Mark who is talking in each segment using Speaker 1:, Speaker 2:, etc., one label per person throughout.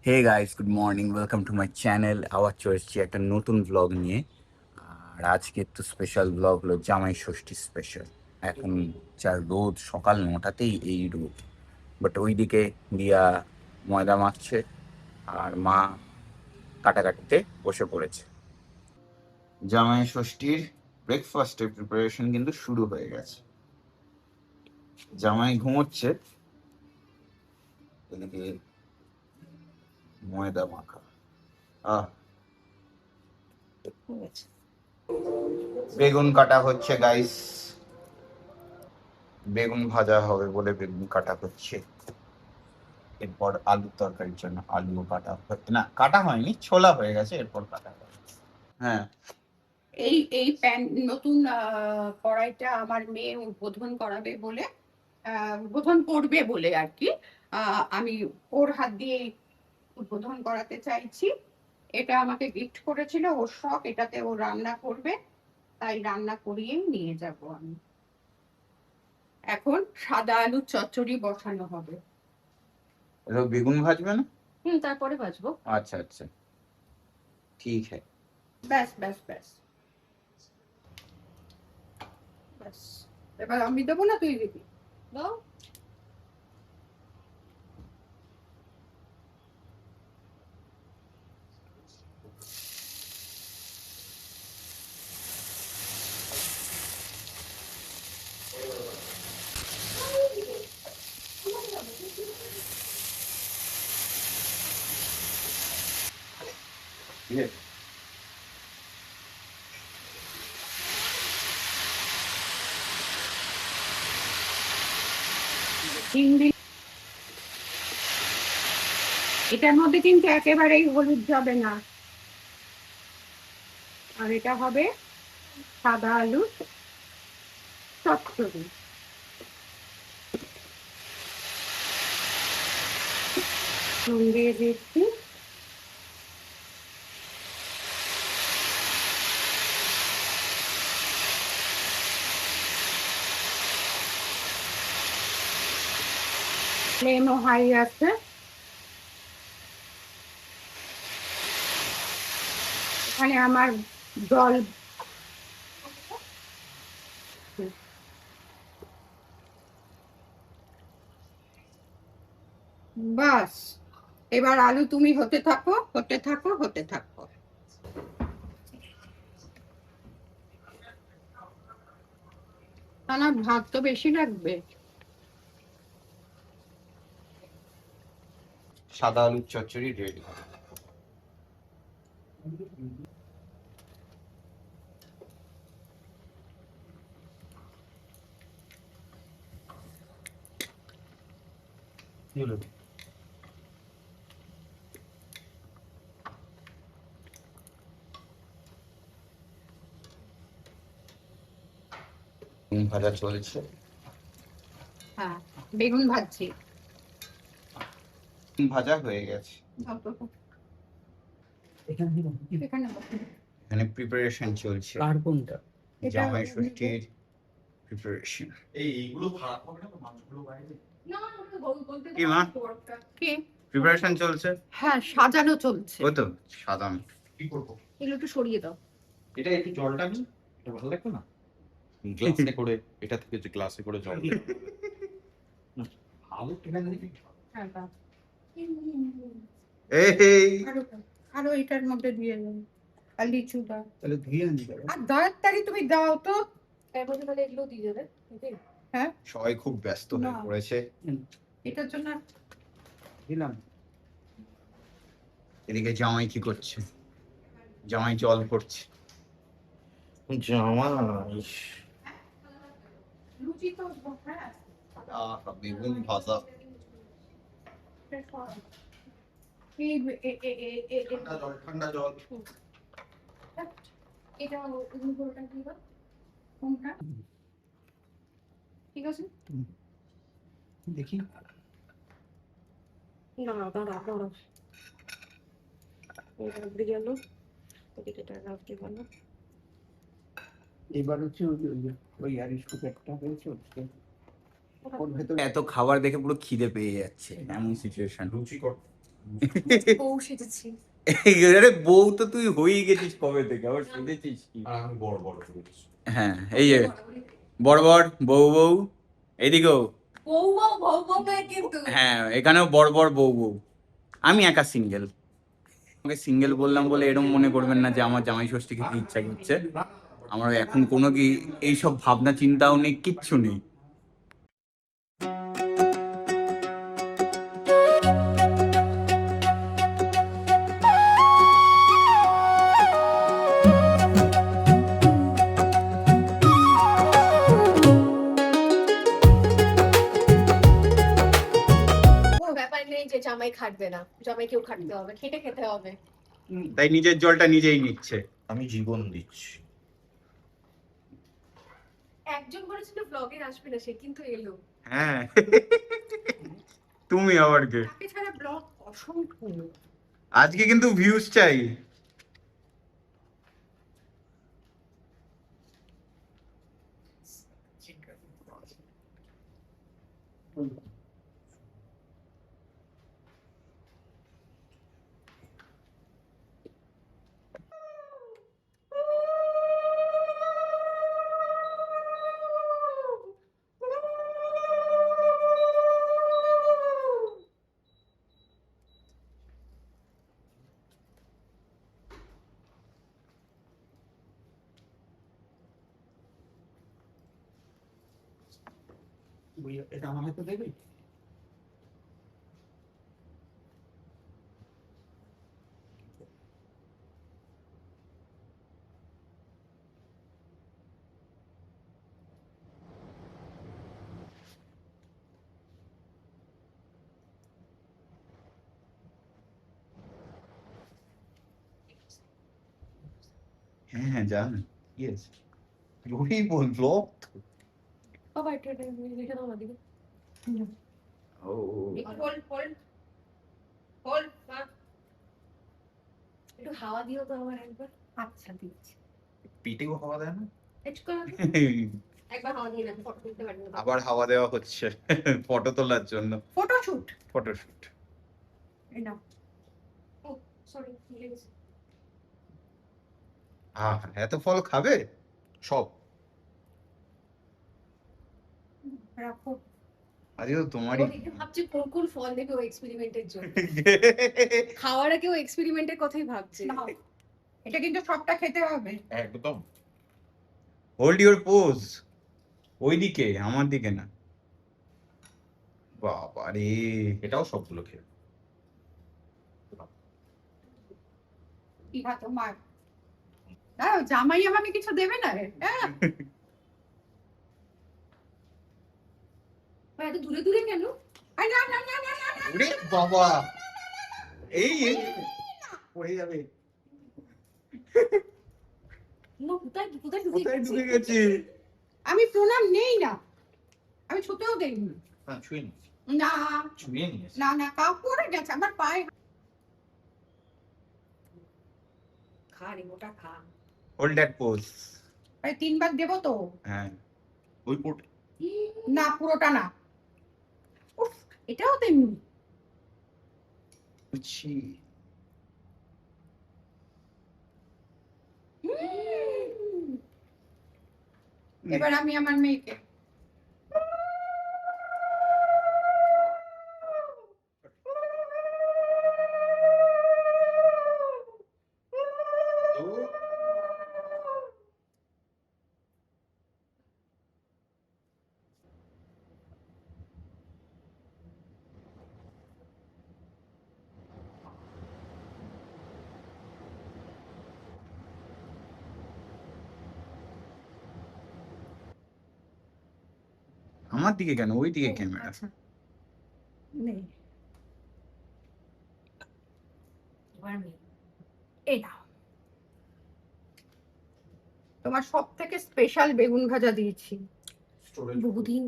Speaker 1: Hey guys, good morning, welcome to my channel. আবার চলে এসেছি একটা নতুন ব্লগ নিয়ে। আর আজকে তো স্পেশাল ব্লগ হলো জামাই ষষ্ঠী স্পেশাল। এখন যা রোদ, সকাল 9টাতেই এই রোদ। বাট ওইদিকে দিয়া ময়দা মাখছে আর মা কাটাকাটিতে বসে পড়েছে। জামাই ষষ্ঠীর ব্রেকফাস্টের প্রিপারেশন কিন্তু শুরু হয়ে গেছে। জামাই ঘুমোচ্ছে, এদিকে ময়দা মাখা। আহ বেগুন কাটা হচ্ছে গাইস, বেগুন ভাজা হবে বলে বেগুন কাটা হচ্ছে। এরপর আলুর তরকারির জন্য আলুও কাটা না, কাটা হয়নি, ছোলা হয়ে গেছে, এরপর কাটা হবে। হ্যাঁ,
Speaker 2: এই এই প্যান নতুন কড়াইটা আমার মেয়ে উদ্বোধন করাবে বলে, উদ্বোধন করবে বলে আর কি। আমি ওর হাত দিয়ে উদ্বোধন করাতে চাইছি। এটা আমাকে গিফট করেছিল, ওর শখ, এটাতে ও রান্না করবে, তাই রান্না করিয়েই নিয়ে যাব আমি। এখন সাদা আলুর চচ্চড়ি বসানো হবে।
Speaker 1: বেগুন ভাজবে না?
Speaker 2: তারপরে ভাজবো।
Speaker 1: আচ্ছা আচ্ছা, ঠিক হ্যাঁ।
Speaker 2: ব্যাস ব্যাস ব্যাস ব্যাস, এবার আমি দেবো না তুই দিবি? দাও। এটার মধ্যে কিন্তু একেবারেই হলুদ যাবে না, আর এটা হবে সাদা আলু চচ্চড়ি। নুন দিয়ে দিচ্ছি, ফ্লেমও হাই আছে। এখানে আমার জল, বাস। এবার আলু তুমি হতে থাকো, হতে থাকো, হতে থাকো। না, ভাত তো বেশি লাগবে।
Speaker 1: সাদা আলুর চচ্চড়ি রেডি। বেগুন ভাজা চলছে।
Speaker 2: হ্যাঁ, বেগুন ভাজছি।
Speaker 1: ভাজা হয়ে গেছে। এখানে প্রিপারেশন চলছে।
Speaker 3: কার কোনটা?
Speaker 1: জামাই ষষ্ঠীর প্রিপারেশন।
Speaker 4: এইগুলো খারাপ হবে না তো, মাছগুলো বাইরে।
Speaker 1: কি মা?
Speaker 2: কি
Speaker 1: প্রিপারেশন চলছে?
Speaker 2: হ্যাঁ, সাজানো চলছে।
Speaker 1: ও তো সাজানো।
Speaker 4: কি করবো?
Speaker 2: এগুলো একটু সরিয়ে দাও।
Speaker 4: এটা একটু জলটা নি, এটা ভালো লাগবে না? গ্লাসে করে, এটা থেকে যে গ্লাসে করে জল দিই। ভালো টেনে দিবি।
Speaker 2: হ্যাঁ, দাও।
Speaker 1: এই
Speaker 2: আরো এটার মধ্যে দিয়ে দেবো। আর লিচু দাও।
Speaker 3: তাহলে ধুয়ে আনি দাও।
Speaker 2: আর তাড়াতাড়ি তুমি দাও তো। এর মধ্যে তাহলে এগুলো দিয়ে দেবে। হ্যাঁ,
Speaker 1: সবাই খুব ব্যস্ত হয়ে
Speaker 2: না।
Speaker 1: পড়েছে।
Speaker 2: এটার জন্য
Speaker 3: দিলাম।
Speaker 1: এদিকে জামাই কি করছে? জামাই জল পড়ছে।
Speaker 4: জামাই
Speaker 2: লুচি তো, হ্যাঁ।
Speaker 1: বেগুন ভাজা।
Speaker 2: এই এ- এ- এ- এ- এ-
Speaker 4: ঠান্ডা জল, ঠান্ডা জল।
Speaker 2: এটা উপরটা কি বল? কোনটা? ঠিক আছে?
Speaker 3: দেখি।
Speaker 2: না, দাঁড়া দাঁড়া। এটা উঠে গেল, এটা রাখতে গেল।
Speaker 3: এবার হচ্ছে ওই আরিশ কুকারটা হয়েছে হচ্ছে ওর ভেতরে
Speaker 1: এত খাবার দেখে পুরো খিদে পেয়ে যাচ্ছে, এমন সিচুয়েশন।
Speaker 4: লুচি কর।
Speaker 5: বউ সেজেছি।
Speaker 1: আরে বউ তো তুই হয়েই গেছিস কবে থেকে, আবার শুনেছিস কি?
Speaker 4: আর আমি বড় বড় করে দিচ্ছি।
Speaker 1: হ্যাঁ এই যে বড় বড় বউ বউ, এদিকেও
Speaker 5: বউ বউ বউ বউ নয় কিন্তু।
Speaker 1: হ্যাঁ, এখানেও বড় বড় বউ বউ। আমি একা সিঙ্গেল। আমাকে সিঙ্গেল বললাম বলে এরকম মনে করবেন না যে আমার জামাই ষষ্ঠী খেতে ইচ্ছা করছে। আমার এখন কোনো কি এইসব ভাবনা চিন্তাও নেই, কিচ্ছু নেই।
Speaker 5: কোনো ব্যাপার নেই যে জামাই খাটবে না, জামাই কেউ খাটতে হবে, খেটে খেতে হবে।
Speaker 1: তাই নিজের জলটা নিজেই নিচ্ছে।
Speaker 4: আমি জীবন দিচ্ছি।
Speaker 5: একজন বলেছিল ব্লগে আসবে না, সে কিন্তু এলো।
Speaker 1: হ্যাঁ তুমি আবার কে?
Speaker 2: তাকে ছাড়া ব্লগ অসম্পূর্ণ।
Speaker 1: আজকে কিন্তু ভিউজ চাই।
Speaker 3: এটা আমার হাতে দেবে?
Speaker 1: হ্যাঁ হ্যাঁ জান, ইয়েস ওই বল ব্লগ।
Speaker 5: বাবা এটা লিখে দাও না দিদি।
Speaker 1: ও
Speaker 5: হোল্ড হোল্ড হোল্ড। একটু হাওয়া দিও তো আমার একবার।
Speaker 2: আচ্ছা দিচ্ছি।
Speaker 4: পিঠেও খাওয়া দেয় না?
Speaker 5: একটু করো তো। একবার হাওয়া দিয়ে না, ফটো তুলতে পারি না।
Speaker 1: আবার হাওয়া দেওয়া হচ্ছে ফটো তোলার জন্য,
Speaker 2: ফটোশুট।
Speaker 1: ফটোশুট।
Speaker 2: এই নাও।
Speaker 5: ও সরি, ভুলে গেছি।
Speaker 1: এত ফল খাবে?
Speaker 4: সব।
Speaker 2: রাখো।
Speaker 1: আজকে তো
Speaker 5: ও
Speaker 1: তোমারই
Speaker 5: দেখে ভাবছে কোন কোন ফল দেবে ও এক্সপেরিমেন্টের জন্য। খাওয়ার আগে ও এক্সপেরিমেন্টের কথাই ভাবছে।
Speaker 2: নাও। এটা কিন্তু সবটা খেতে হবে।
Speaker 4: একদম।
Speaker 1: Hold your pose. ওইদিকে, আমার দিকে না। বাবা রে,
Speaker 4: এটাও সবগুলো খেয়ে।
Speaker 2: কি খা তোমার? দাঁড়াও, জামাই আমাকে কিছু দেবে না রে? হ্যাঁ।
Speaker 5: ভাই এত দূরে দূরে কেন?
Speaker 2: আই না না না না না না।
Speaker 1: ওরে বাবা, এই এই, পড়ে যাবে।
Speaker 5: না কোথায় কোথায় ঢুকে
Speaker 1: কোথায়
Speaker 5: গেছে?
Speaker 1: ঢুকে গেছে?
Speaker 2: আমি প্রণাম নেই না, আমি ছুতেও দেইনি।
Speaker 4: হ্যাঁ, ছুঁয়ে নিয়েছি।
Speaker 2: না
Speaker 4: ছুঁয়ে নিয়েছি।
Speaker 2: না না, কাউ পড়ে গেছে আমার পায়ে।
Speaker 5: খা রে মোটা খা।
Speaker 1: Hold that pose.
Speaker 2: আরে 3 বার দেবো তো।
Speaker 1: হ্যাঁ
Speaker 4: ওই পোট।
Speaker 2: না পুরোটা না। উফ, এটাও তেমনি।
Speaker 1: বুঝছি।
Speaker 2: এবার আমি আমার মেয়েকে।
Speaker 1: আমার দিকে কেন, ওই দিকে ক্যামেরা।
Speaker 2: আচ্ছা নেই।
Speaker 5: এবার আমি
Speaker 2: এই নাও, তোমার সব থেকে স্পেশাল বেগুন ভাজা দিয়েছি।
Speaker 5: বহুদিন।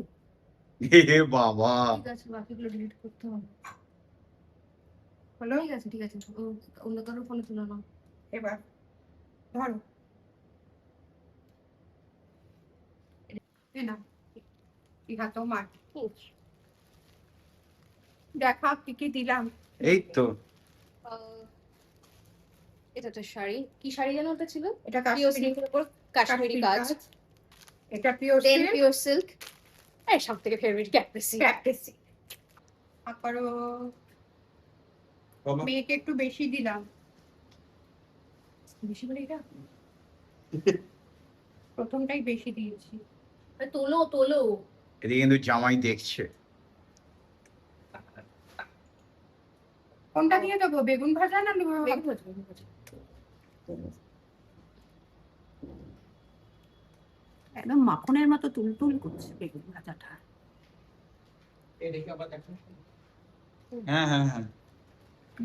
Speaker 1: এ বাবা,
Speaker 5: ঠিক আছে বাকিগুলো ডিলিট করতে হবে।
Speaker 2: হলো?
Speaker 5: ঠিক আছে ঠিক আছে, অন্য কারোর ফোনে তুলে নাও।
Speaker 2: এবার ধরো, এই নাও। কি খা তোমার? দেখা কি কি দিলাম।
Speaker 1: এই তো
Speaker 5: এটা তো শাড়ি, কি শাড়ি যেন ওটা ছিল?
Speaker 2: এটা
Speaker 5: পিওর
Speaker 2: কাশ্মীরি
Speaker 5: সিল্কের উপর কাশ্মীরি কাজ,
Speaker 2: এটা পিওর
Speaker 5: দেন
Speaker 2: সিল্ক
Speaker 5: পিওর সিল্ক। আর সব থেকে ফেভারিট ক্যাপ্রিসি।
Speaker 2: প্র্যাকটিসি। তারপরও মেয়েকে একটু বেশি দিলাম,
Speaker 5: বেশি বলে এটা
Speaker 2: প্রথমটাই বেশি দিয়েছি।
Speaker 5: তোলো তোলো।
Speaker 1: এদিকে কিন্তু জামাই দেখছে।
Speaker 2: কোনটা দিয়ে দেবো, বেগুন ভাজা না
Speaker 5: বেগুন ভাজা, বেগুন ভাজা।
Speaker 2: একদম মাখনের মতো তুলতুল করছে বেগুন ভাজাটা।
Speaker 3: এদিকে আবার দেখো।
Speaker 1: হ্যাঁ হ্যাঁ হ্যাঁ।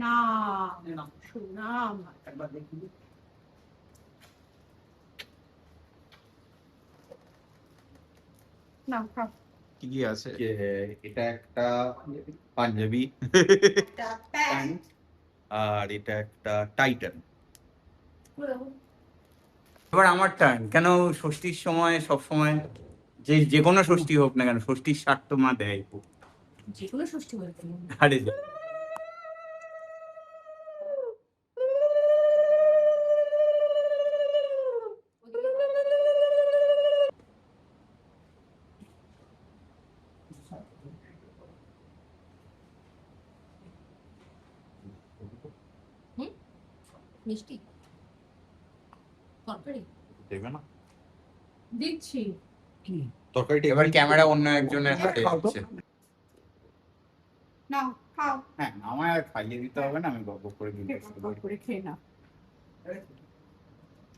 Speaker 2: না সুনাম,
Speaker 3: একবার দেখি।
Speaker 2: না খাও।
Speaker 1: কি কি আছে?
Speaker 4: যে এটা একটা পাঞ্জাবি
Speaker 2: একটা প্যান্ট,
Speaker 4: আর এটা একটা টাইটান।
Speaker 1: এবার আমার টার্ন। কেন ষষ্ঠীর সময় সব সময় যে কোনো ষষ্ঠী হোক না কেন, ষষ্ঠীর শাক তো মা দেয়।
Speaker 5: যেগুলো ষষ্ঠী বলতে
Speaker 1: আরে
Speaker 5: মিষ্টি তরকারি
Speaker 4: দেখবে না
Speaker 2: দিচ্ছি।
Speaker 4: তরকারিটা
Speaker 1: এবার ক্যামেরা অন্য একজনের হাতে আছে।
Speaker 2: না খাও,
Speaker 1: হ্যাঁ আমায় আর খাইয়ে দিতে হবে না, আমি গল্প করে দিতে
Speaker 2: গল্প করে খেয়ে নাও।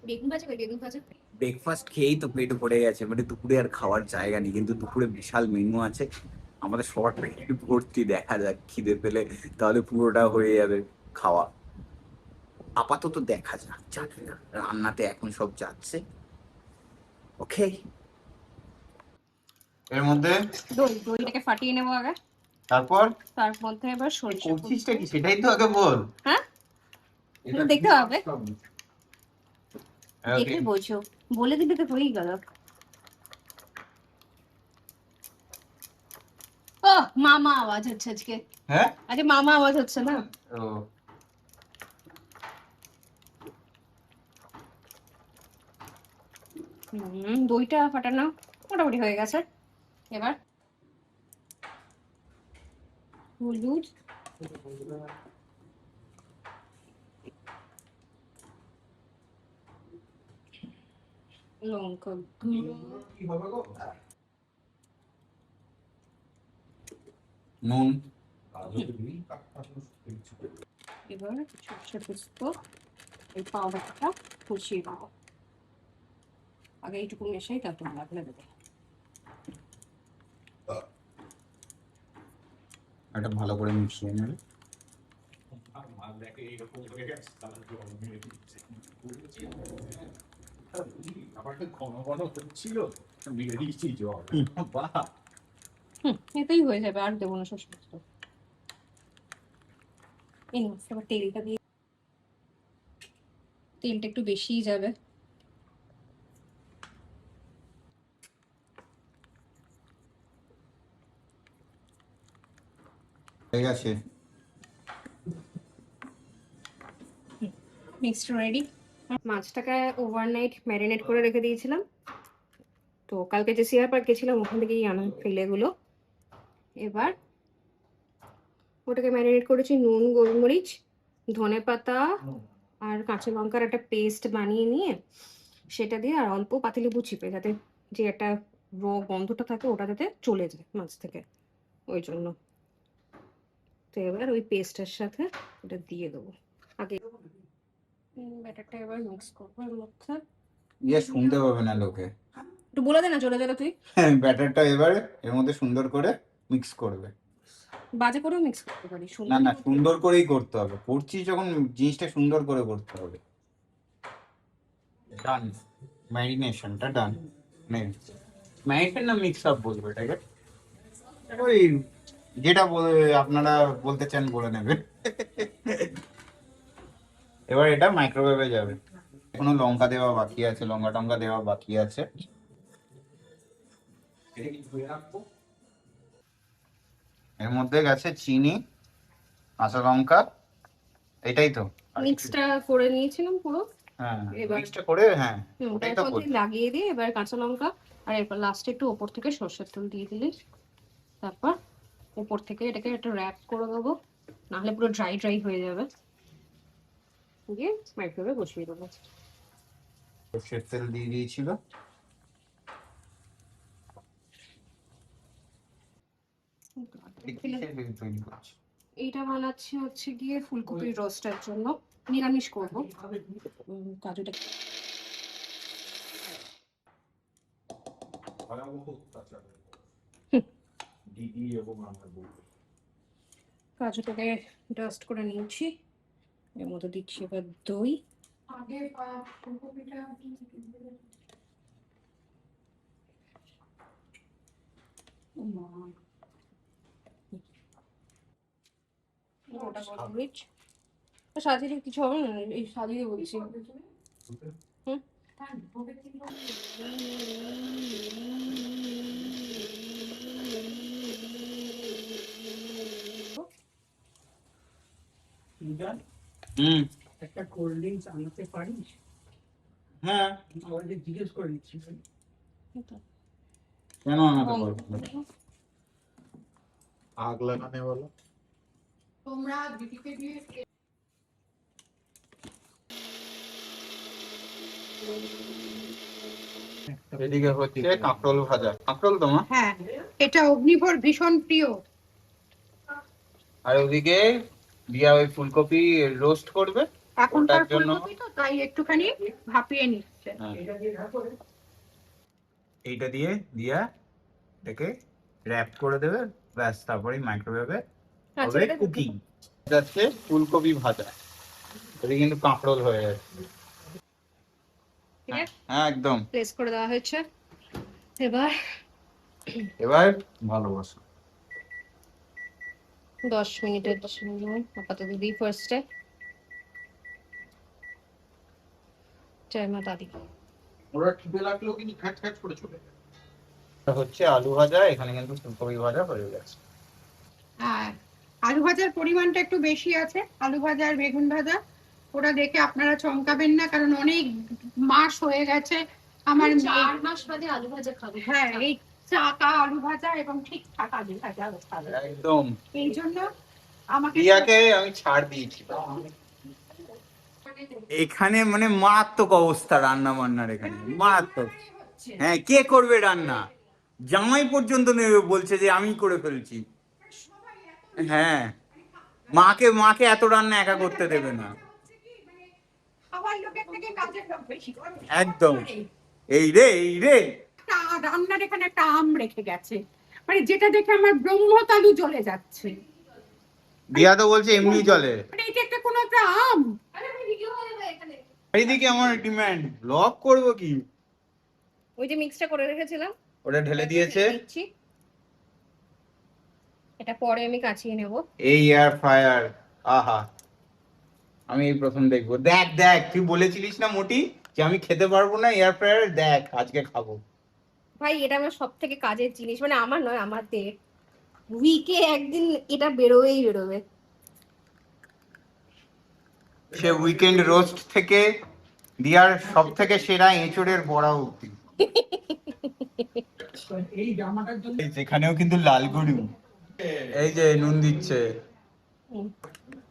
Speaker 5: বেগুন ভাজা কই, বেগুন ভাজা
Speaker 1: ব্রেকফাস্ট খেয়েই তো পেট ভরে গেছে, মানে দুপুরে আর খাওয়ার জায়গা নেই। কিন্তু দুপুরে বিশাল মেনু আছে, আমাদের সবার পেট ভর্তি। দেখা যাক, খিদে পেলে তাহলে পুরোটা হয়ে যাবে খাওয়া। আপাতত দেখা যাক, জানি না, রান্নাতে এখন সব যাচ্ছে। ওকে, এর মধ্যে
Speaker 5: দইটাকে ফাটিয়ে নেবো আগে,
Speaker 1: তারপর
Speaker 5: তার মধ্যে এবার সরিষা
Speaker 1: করছিসটা কি সেটাই তো আগে বল।
Speaker 5: হ্যাঁ
Speaker 1: এটা
Speaker 5: দেখতে হবে,
Speaker 1: Okay.
Speaker 5: দেখে বোঝো, বলে দিলে তো হয়েই গেল। ও মামা আওয়াজ হচ্ছে আজকে,
Speaker 1: হ্যাঁ
Speaker 5: আজকে মামা আওয়াজ হচ্ছে না।
Speaker 1: ও
Speaker 5: দইটা ফাটানো মোটামুটি হয়ে গেছে। এবার হলুদ, লঙ্কা গুঁড়ো,
Speaker 3: কি হবে গো?
Speaker 1: নুন,
Speaker 5: এবার সরষে পোস্ত এই পাউডারটা কষিয়ে দেবো। আগে এইটুকু মেশাই, তারপর লাগলে দেবো।
Speaker 1: এটা ভালো করে মিশিয়ে নেবে।
Speaker 5: এতেই হয়ে যাবে, আর দেবো না সরষে পোস্ত। এই নাও, এবার তেলটা দিয়ে, তেলটা একটু বেশিই যাবে।
Speaker 1: ঠিক আছে,
Speaker 5: মিক্সড রেডি। মাছটাকে ওভারনাইট ম্যারিনেট করে রেখে দিয়েছিলাম, তো কালকে যে সিয়ার পার্ক গেছিলাম ওখান থেকেই আনা ফিলেগুলো। এবার ওটাকে ম্যারিনেট করেছি নুন, গোলমরিচ, ধনেপাতা আর কাঁচা লঙ্কার একটা পেস্ট বানিয়ে নিয়ে সেটা দিয়ে, আর অল্প পাতিলেবু চিপে, যাতে যে একটা গন্ধটা থাকে ওটা যাতে চলে যায় মাছ থেকে, ওই জন্য। তো এবার ওই পেস্টের সাথে ওটা দিয়ে দেবো। আগে ব্যাটারটা এবার মিক্স করবো এর মধ্যে।
Speaker 1: ইয়ে শুনতে পাবে না লোকে।
Speaker 5: একটু বলে দে না, চলে যাবে তুই।
Speaker 1: ব্যাটারটা এবারে এর মধ্যে সুন্দর করে মিক্স করবে।
Speaker 5: বাজে করেও মিক্স করতে পারি,
Speaker 1: না না, সুন্দর করেই করতে হবে। করছিস যখন, জিনিসটা সুন্দর করে করতে হবে। ডান, ম্যারিনেশনটা ডান। ম্যারিনেশন না মিক্স আপ বলবো এটাকে, ওই যেটা আপনারা বলতে চান বলে নেবেন। এবার এটা মাইক্রোওয়েভে যাবে। এখনো লঙ্কা দেওয়া বাকি আছে, লঙ্কা টঙ্কা দেওয়া বাকি আছে। এর মধ্যে গেছে চিনি, কাঁচা লঙ্কা, এটাই তো আর কিছু-
Speaker 5: মিক্সটা করে নিয়েছিলাম পুরো।
Speaker 1: হ্যাঁ
Speaker 5: এবার-
Speaker 1: মিক্সটা করে হ্যাঁ ওটাই
Speaker 5: ওটার
Speaker 1: তো
Speaker 5: মধ্যে
Speaker 1: বলছি।
Speaker 5: লাগিয়ে দিয়ে এবার কাঁচা লঙ্কা আর এরপর লাস্টে একটু ওপর থেকে সর্ষের তেল দিয়ে দিলে তারপর ওপর থেকে এটাকে একটু র্যাপ করে দেবো, নাহলে পুরো ড্রাই ড্রাই হয়ে যাবে। দিয়ে মাইক্রোওয়েভে বসিয়ে দেবো।
Speaker 1: সর্ষের তেল দিয়ে দিয়েছিল। তৈরি করছি।
Speaker 5: এইটা বানাচ্ছি হচ্ছে গিয়ে ফুলকপির রোস্টের জন্য, নিরামিষ করবো। কাজুটা
Speaker 4: দিদি এবং আমার বউ
Speaker 5: কাজুটাকে ডাস্ট করে নিয়েছি, এর মধ্যে দিচ্ছি এবার দই।
Speaker 2: আগে ফুলকপিটা
Speaker 5: ওটা গোলমরিচ সাজিয়ে কিছু হবে না, এই সাজিয়ে বলছি। হুম
Speaker 1: হুম
Speaker 3: একটা কোল্ড ড্রিঙ্কস আনতে পারিস?
Speaker 1: হ্যাঁ
Speaker 3: আমাকে জিজ্ঞেস করে দিচ্ছি।
Speaker 1: কেন আনাতে পারবো না?
Speaker 4: আগ লাগানে বলো।
Speaker 2: তোমরা দিদিকে দিয়ে
Speaker 1: এদিকে হচ্ছে কাঁকরোল ভাজা। কাঁকরোল তোমার,
Speaker 2: হ্যাঁ এটা অগ্নিভর ভীষণ প্রিয়।
Speaker 1: আর ওদিকে দিয়া ওই ফুলকপি রোস্ট করবে
Speaker 2: এখনকার
Speaker 1: ওটার জন্য।
Speaker 2: ফুলকপি তো তাই একটুখানি ভাপিয়ে নিচ্ছে।
Speaker 1: হ্যাঁ,
Speaker 3: এটা দিয়ে রাখো।
Speaker 1: এইটা দিয়ে দিয়া এটাকে র‍্যাপ করে দেবে, ব্যাস তারপরে মাইক্রোওয়েভে হবে
Speaker 5: এটা
Speaker 1: কুকিং। যাচ্ছে ফুলকপি ভাজা, এটা কিন্তু কাঁকরোল হয়ে যাচ্ছে।
Speaker 5: ঠিক আছে,
Speaker 1: হ্যাঁ একদম।
Speaker 5: প্লেস করে দেওয়া হয়েছে। এবার
Speaker 1: এবার ভালোবাসা
Speaker 5: 10 মিনিটের জন্য আপাতত দিই ফার্স্টে। জয় মাতা দি।
Speaker 4: ওরা টিপে লাগলেও কিন্তু খ্যাচ খ্যাচ করে চলে যায়।
Speaker 1: এটা হচ্ছে আলু ভাজা, এখানে কিন্তু ফুলকপি ভাজা হয়ে গেছে।
Speaker 2: হ্যাঁ আলু ভাজার পরিমাণটা একটু বেশি আছে, আলু ভাজা আর বেগুন ভাজা। ওটা দেখে আপনারা চমকাবেন না, কারণ অনেক মাস হয়ে গেছে আমার
Speaker 5: 4 মাস বাদে আলু ভাজা খাবো।
Speaker 2: হ্যাঁ এই চাকা আলু ভাজা এবং ঠিকঠাক আলু ভাজা খাবে।
Speaker 1: একদম।
Speaker 2: এই জন্য আমাকে
Speaker 1: দিয়াকে আমি ছাড় দিয়েছি। এখানে মানে মারাত্মক অবস্থা রান্না বান্নার, এখানে মারাত্মক। হ্যাঁ কে করবে রান্না? জামাই পর্যন্ত নেবে, বলছে যে আমি করে ফেলছি। হ্যাঁ মাকে এত রান্না একা করতে দেবে না।
Speaker 2: খাওয়ার লোকের থেকে কাজের লোক বেশি।
Speaker 1: একদম। এই রে
Speaker 2: রান্নার এখানে একটা আম রেখে গেছে, মানে যেটা দেখে আমার ব্রহ্মতালু জ্বলে যাচ্ছে।
Speaker 1: দিয়া তো বলছে এমনি চলে।
Speaker 2: মানে এটা একটা কোনো একটা আম।
Speaker 1: এইদিকে আমার ডিমান্ড ব্লক করবো কি?
Speaker 5: ওই যে মিক্সটা করে রেখেছিলাম
Speaker 1: ওটা ঢেলে দিয়েছে।
Speaker 5: দিচ্ছি। এটা পরে আমি কাচিয়ে নেব।
Speaker 1: এই এয়ার ফ্রায়ার, আহা আমি এই প্রথম দেখবো। দেখ তুই বলেছিলিস না মোটি যে আমি খেতে পারবো না এয়ার ফ্রায়ার, দেখ আজকে খাবো।
Speaker 5: ভাই এটা আমার সব থেকে কাজের জিনিস, মানে আমার নয়, আমাদের উইকে একদিন এটা বেরোবে।
Speaker 1: সে উইকেন্ড রোস্ট থেকে দিয়ার সব থেকে সেরা এঁচড়ের বড়া অবধি।
Speaker 3: এই জামাটার জন্য
Speaker 1: সেখানেও কিন্তু লাল গরু, এই যে নুন দিচ্ছে।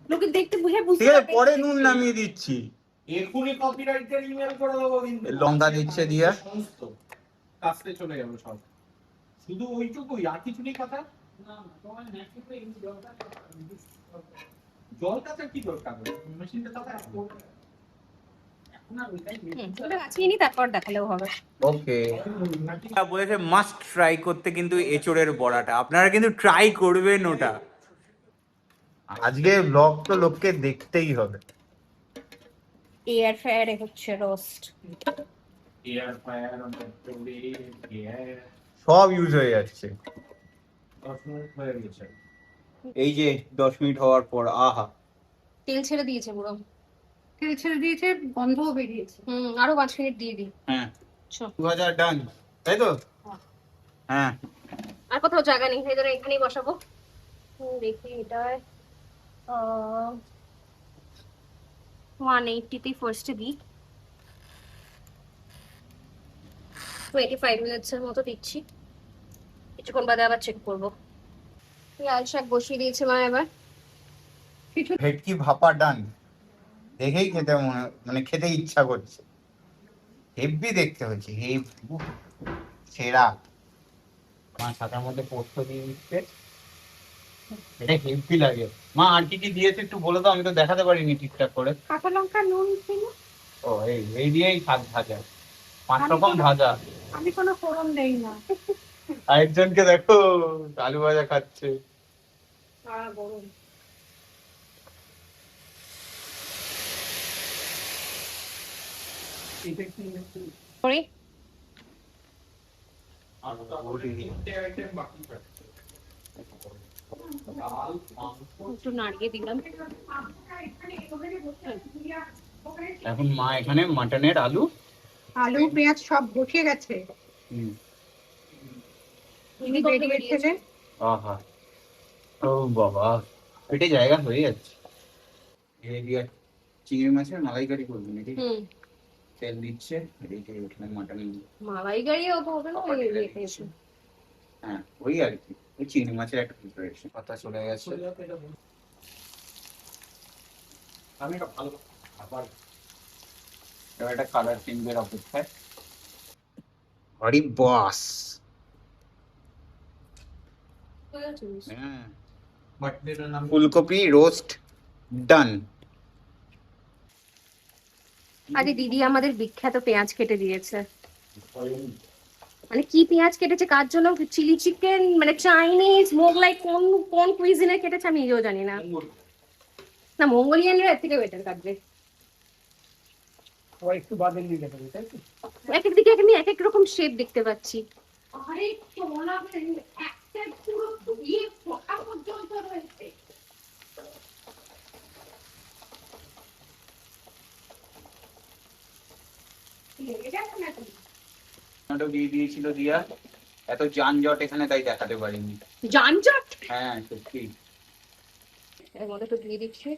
Speaker 5: লোকে দেখতে বুঝে বুঝতে
Speaker 1: ঠিক আছে
Speaker 5: পারবে।
Speaker 1: পরে নুন নামিয়ে দিচ্ছি।
Speaker 4: এখনই কপিরাইটের ইমেল করে দেবো কিন্তু।
Speaker 1: লঙ্কা দিচ্ছে দিয়া।
Speaker 4: সমস্ত কাজতে চলে যাবে সব। শুধু ওইটুকুই, আর কিছু নেই কথা।
Speaker 3: না তোমার ন্যাকি তো এই জলটা
Speaker 4: জল কাচার কি দরকার? মেশিনটা তো
Speaker 3: এখন আর ওইটাই
Speaker 5: ওটা কাচিয়ে নি, তারপর দেখালেও হবে।
Speaker 1: ওকে বলেছে মাস্ট ট্রাই করতে কিন্তু এঁচড়ের বড়াটা, আপনারা কিন্তু ট্রাই করবেন ওটা। আজকে ব্লগ তো লোককে দেখতেই হবে।
Speaker 5: এয়ার ফ্রায়ারে হচ্ছে রোস্ট।
Speaker 4: এয়ার ফায়ার চলে এয়ার
Speaker 1: সব ইউজ হয়ে যাচ্ছে।
Speaker 4: 10 মিনিট হয়ে গেছে।
Speaker 1: এই যে 10 মিনিট হওয়ার পর আহা
Speaker 5: তেল ছেড়ে দিয়েছে পুরো।
Speaker 2: তেল ছেড়ে দিয়েছে, গন্ধও বেরিয়েছে।
Speaker 5: আরো 5 মিনিট দিয়ে দিই।
Speaker 1: হ্যাঁ
Speaker 5: চল।
Speaker 1: 2000 ডান, তাই তো? হ্যাঁ
Speaker 5: আর কোথাও জায়গা নেই, সেই জন্য এখানেই বসাবো। দেখি এটা 180 ফার্স্টে দিই, 25 মিনিটসের মতো দিচ্ছি, কিছুক্ষণ বাদে আবার চেক করবো। লাল শাক বসিয়ে দিয়েছে মা এবার।
Speaker 1: ভেটকি ভাপা ডান, দেখেই খেতে মানে খেতে ইচ্ছা করছে। হেভি দেখতে হচ্ছে, সেরা। মা শাকের মধ্যে পোস্ত দিয়ে দিচ্ছে, এটা হেভি লাগে। মা আর কি কি দিয়েছে একটু বলে দাও, আমি তো দেখাতে পারিনি ঠিকঠাক করে।
Speaker 2: কাঁচা লঙ্কা, নুন ছিল।
Speaker 1: ও এই দিয়েই শাক ভাজা, 5 রকম ভাজা।
Speaker 2: আমি কোনো ফোড়ন দেই না।
Speaker 1: আরেকজনকে দেখো আলু ভাজা খাচ্ছে।
Speaker 2: গরম।
Speaker 3: এটা কি
Speaker 5: সরি, একটু নাড়িয়ে দিলাম।
Speaker 1: এখন মা এখানে মাটনের আলু
Speaker 2: পেঁয়াজ সব বসে গেছে। বেরিয়েছে।
Speaker 1: আহা, ও বাবা, পেটে জায়গা হয়ে যাচ্ছে। চিংড়ি মাছের মালাইকারি করবি নাকি? তেল দিচ্ছে, এখানে মাটন।
Speaker 5: মালাইকারিও তো হবে না, ওই ইয়েতে এসে।
Speaker 1: হ্যাঁ ওই আর কি, ওই চিংড়ি মাছের একটা প্রিপারেশন। কথা চলে গেছে।
Speaker 4: আমি এটা ভালো আবার
Speaker 1: এবার একটা কালার চেঞ্জের অপেক্ষায়। হরি বস।
Speaker 4: মাটনের নাম
Speaker 1: ফুলকপি রোস্ট ডান।
Speaker 5: আরে দিদি আমাদের বিখ্যাত পেঁয়াজ কেটে দিয়েছে। মানে কি পেঁয়াজ কেটেছে, কার জন্য? চিলি চিকেন, মানে চাইনিজ, মোগলাই, কোন কোন কুইজিনে কেটেছে আমি নিজেও জানি না। না, মঙ্গোলিয়ানরা এর থেকে বেটার কাটবে।
Speaker 3: ও একটু বাদে নিয়ে যাবে, তাই তো?
Speaker 5: এক এক দিকে আমি এক এক রকম শেপ দেখতে পাচ্ছি।
Speaker 2: আরে চলা একটা পুরো ইয়ে পোকা পর্যন্ত রয়েছে।
Speaker 1: টমেটো দিয়ে দিয়েছিল দিয়া, এত যানজট এখানে তাই দেখাতে পারিনি।
Speaker 5: যানজট।
Speaker 1: হ্যাঁ সত্যি।
Speaker 5: এর মধ্যে তো দিয়ে দিচ্ছি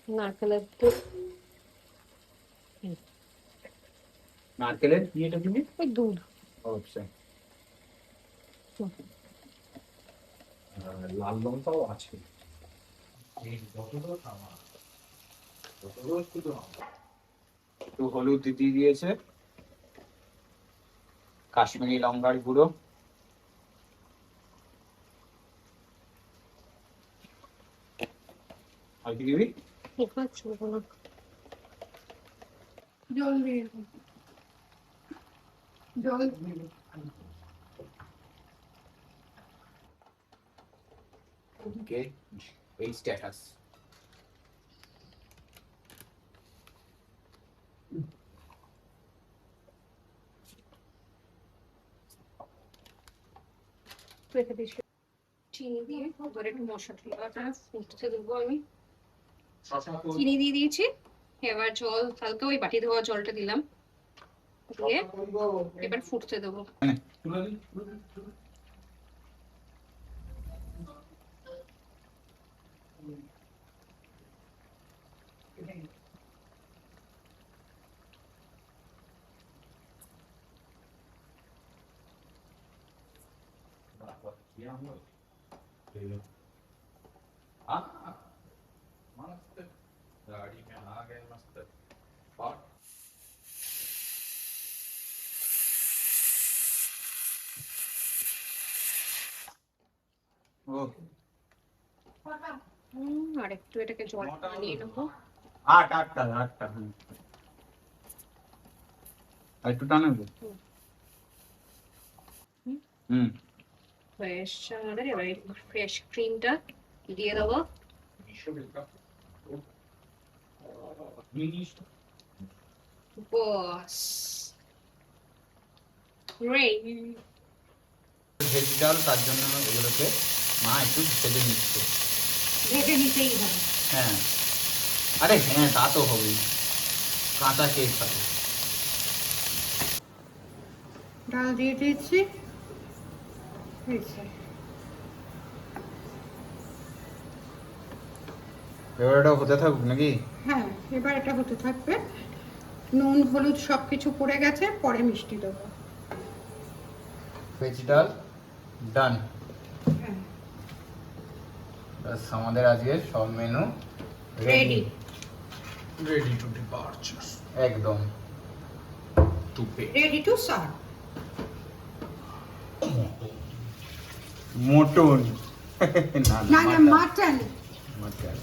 Speaker 5: নারকেলের দুধ।
Speaker 1: নারকেলের কি এটা তুমি?
Speaker 5: ওই দুধ।
Speaker 1: আচ্ছা।
Speaker 4: লাল লঙ্কাও আছে।
Speaker 1: একটু হলুদ দিয়ে দিয়েছে, কাশ্মীরি লঙ্কার গুঁড়ো, আর কি দিবি?
Speaker 2: জল দিয়ে জল
Speaker 1: ওকে, এই স্ট্যাটাস।
Speaker 5: রেখে দিচ্ছি। চিনি দিয়ে এবার একটু মশলাটা ফুটতে দেবো আমি। চিনি দিয়ে দিয়েছি, এবার জল হালকা ওই বাটি ধোয়া জলটা দিলাম, দিয়ে এবার ফুটতে দেবো।
Speaker 4: गाड़ी में आ गए मस्त और
Speaker 5: আর একটু এটাকে জল নিয়ে নেবো।
Speaker 1: আটটা আর একটু টানে দেবো।
Speaker 5: ফ্রেশ আমাদের এবার ফ্রেশ ক্রিমটা দিয়ে দেবো। বস
Speaker 1: ভেজ ডাল, তার জন্য এগুলোকে মা একটু ভেজে নিচ্ছে।
Speaker 2: ভেজে নিতেই হবে।
Speaker 1: হ্যাঁ, আরে হ্যাঁ তা তো হবেই, কাঁচা কে খাবে।
Speaker 2: ডাল দিয়ে দিয়েছি।
Speaker 1: এবার এটা হতে থাকুক নাকি?
Speaker 2: হ্যাঁ, এবার এটা হতে থাকবে। নুন হলুদ সব কিছু পড়ে গেছে, পরে মিষ্টি দেবো।
Speaker 1: ভেজ ডাল ডান।
Speaker 2: হ্যাঁ,
Speaker 1: ব্যাস আমাদের আজকের সব menu
Speaker 2: ready.
Speaker 4: Ready to departure,
Speaker 1: একদম।
Speaker 4: To pay.
Speaker 2: Ready to serve.
Speaker 1: Mutton না
Speaker 2: না না, মাটন।
Speaker 1: মটন।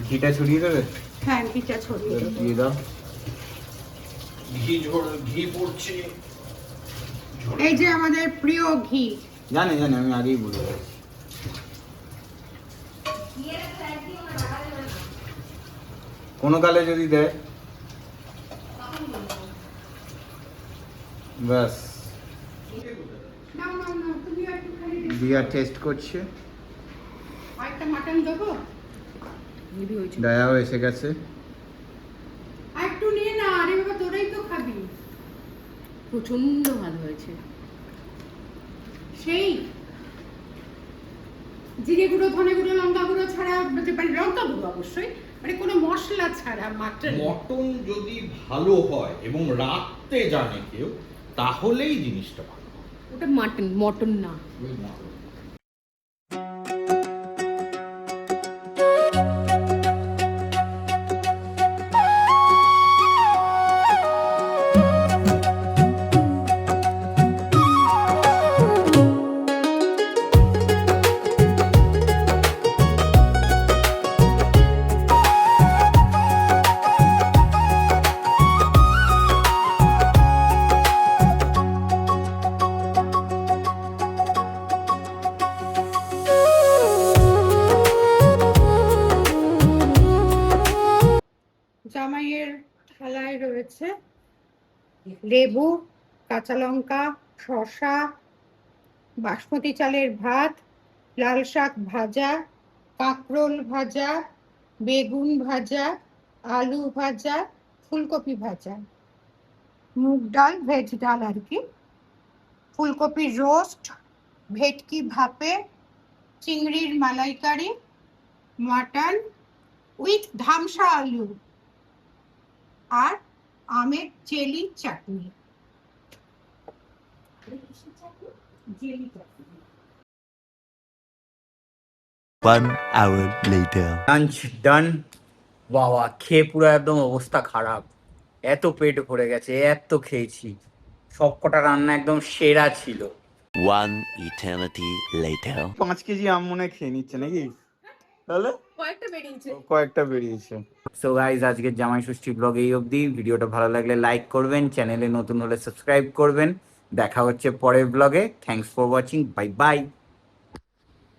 Speaker 1: ঘিটা ছড়িয়ে দেবে?
Speaker 2: হ্যাঁ, ঘিটা ছড়িয়ে দেবো।
Speaker 1: দিয়ে দাও।
Speaker 4: ঘি পড়ছে।
Speaker 2: এই যে আমাদের প্রিয় ঘি।
Speaker 1: জানি আমি আগেই বলে দিয়েছি। কোনো কালে যদি দেয় ব্যাস।
Speaker 2: না না না, তুমি একটুখানি
Speaker 1: দিয়া টেস্ট করছে।
Speaker 2: আরেকটা মাটন দেবো।
Speaker 5: হেভি হয়েছে।
Speaker 1: ডায়াও এসে গেছে।
Speaker 2: আর একটু নিয়ে না, আরে বাবা তোরাই তো খাবি।
Speaker 5: প্রচন্ড ভালো হয়েছে।
Speaker 2: সেই জিরে গুঁড়ো, ধনে গুঁড়ো, লঙ্কা গুঁড়ো ছাড়া, মানে লঙ্কা গুঁড়ো অবশ্যই, মানে কোনো মশলা ছাড়া মাটন।
Speaker 4: মটন যদি ভালো হয় এবং রাখতে জানে কেউ, তাহলেই জিনিসটা ভালো হয়।
Speaker 5: ওটা মাটন, মটন না।
Speaker 4: ওই মটন।
Speaker 2: জামাইয়ের থালায় রয়েছে লেবু, কাঁচা লঙ্কা, শসা, বাসমতি চালের ভাত, লাল শাক ভাজা, কাঁকরোল ভাজা, বেগুন ভাজা, আলু ভাজা, ফুলকপি ভাজা, মুগ ডাল, ভেজ ডাল আর কি, ফুলকপি রোস্ট, ভেটকি ভাপে, চিংড়ির মালাইকারি, মাটন উইথ ধামসা আলু, আর আমের জেলি চাটনি। জেলি চাটনি।
Speaker 6: 1 hour later.
Speaker 1: লাঞ্চ ডান। বাবা, খেয়ে পুরো একদম অবস্থা খারাপ। এত পেট ভরে গেছে, এত খেয়েছি। সব কটা রান্না একদম সেরা ছিল।
Speaker 6: 1 eternity later.
Speaker 1: 5 কেজি আম মনে হয় খেয়ে নিচ্ছে নাকি? তাহলে
Speaker 5: কয়েকটা বেরিয়েছে।
Speaker 1: বেরিয়েছে। সো গাইজ, আজকের জামাই ষষ্ঠী ব্লগ এই অবধি। ভিডিওটা ভালো লাগলে লাইক করবেন, চ্যানেলে নতুন হলে সাবস্ক্রাইব করবেন। দেখা হচ্ছে পরের ব্লগে। Thanks for watching. Bye bye.